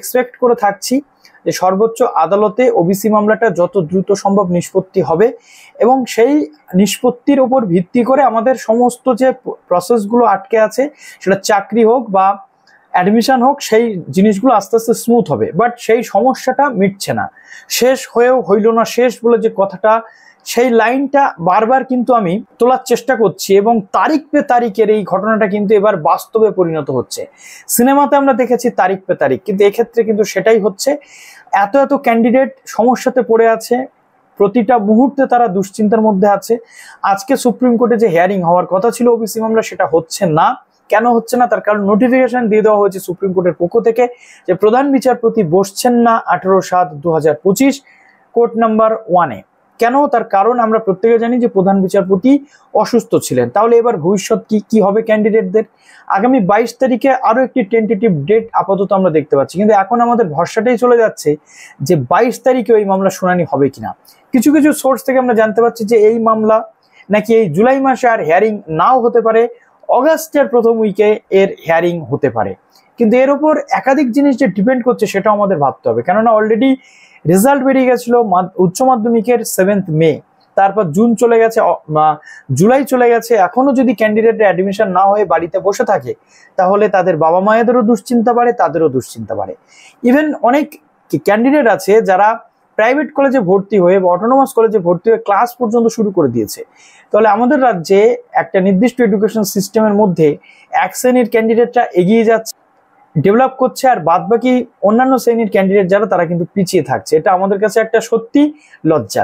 Expect করে থাকছি যে সর্বোচ্চ আদালতে ওবিসি মামলাটা যত দ্রুত সম্ভব নিষ্পত্তি হবে এবং সেই নিষ্পত্তির উপর ভিত্তি করে আমাদের সমস্ত যে প্রসেসগুলো আটকে আছে, সেটা চাকরি হোক বা অ্যাডমিশন হোক, সেই জিনিসগুলো আস্তে আস্তে স্মুথ হবে। বাট সেই সমস্যাটা মিটছে না, শেষ হয়েও হইল না শেষ বলে যে কথাটা, সেই লাইনটা বারবার কিন্তু আমি তোলার চেষ্টা করছি এবং তারিখ পে তারিখের এই ঘটনাটা কিন্তু এবার বাস্তবে পরিণত হচ্ছে। সিনেমাতে আমরা দেখেছি তারিখ পে তারিখ, কিন্তু এক্ষেত্রে কিন্তু সেটাই হচ্ছে। এত এত ক্যান্ডিডেট সমস্যাতে পড়ে আছে, প্রতিটা মুহূর্তে তারা দুশ্চিন্তার মধ্যে আছে। আজকে সুপ্রিম কোর্টে যে হিয়ারিং হওয়ার কথা ছিল ওবিসি মামলা, সেটা হচ্ছে না। কেন হচ্ছে না? তার কারণ নোটিফিকেশন দিয়ে দেওয়া হয়েছে সুপ্রিম কোর্টের পক্ষ থেকে যে প্রধান বিচারপতি বসছেন না 18/7/2025 কোর্ট নাম্বার 1-এ। কেন? তার কারণ আমরা প্রত্যেকে জানি যে প্রধান বিচারপতি অসুস্থ ছিলেন। তাহলে এবার ভবিষ্যৎ কি হবে ক্যান্ডিডেটদের? আগামী 22 তারিখে আরো একটি টেন্টেটিভ ডেট আপাতত আমরা দেখতে পাচ্ছি, কিন্তু এখন আমাদের ভরসাটাই চলে যাচ্ছে যে 22 তারিখে ওই মামলা শুনানি হবে কিনা। কিছু কিছু সোর্স থেকে আমরা জানতে পারছি যে এই মামলা নাকি এই জুলাই মাসে আর হিয়ারিং নাও হতে পারে, অগাস্টের প্রথম উইকে এর হিয়ারিং হতে পারে। কিন্তু এর উপর একাধিক জিনিস যে ডিপেন্ড করছে সেটাও আমাদের ভাবতে হবে, কেননা অলরেডি রেজাল্ট বেরিয়ে গেছিল উচ্চ মাধ্যমিকের 7 মে, তারপর জুন চলে গেছে, জুলাই চলে গেছে। এখনো যদি ক্যান্ডিডেট অ্যাডমিশন না হয়ে বাড়িতে বসে থাকে, তাহলে তাদের বাবা মায়েদেরও দুশ্চিন্তা বাড়ে, তাদেরও দুশ্চিন্তা বাড়ে। ইভেন অনেক ক্যান্ডিডেট আছে যারা প্রাইভেট কলেজে ভর্তি হয়ে বা অটোনোমাস কলেজে ভর্তি হয়ে ক্লাস পর্যন্ত শুরু করে দিয়েছে। তাহলে আমাদের রাজ্যে একটা নির্দিষ্ট এডুকেশন সিস্টেমের মধ্যে এক শ্রেণীর ক্যান্ডিডেটরা এগিয়ে যাচ্ছে, ডেভেলপ করছে, আর বাদবাকি অন্যান্য শ্রেণীর ক্যান্ডিডেট যারা তারা কিন্তু পিছিয়ে থাকছে। এটা আমাদের কাছে একটা সত্যি লজ্জা।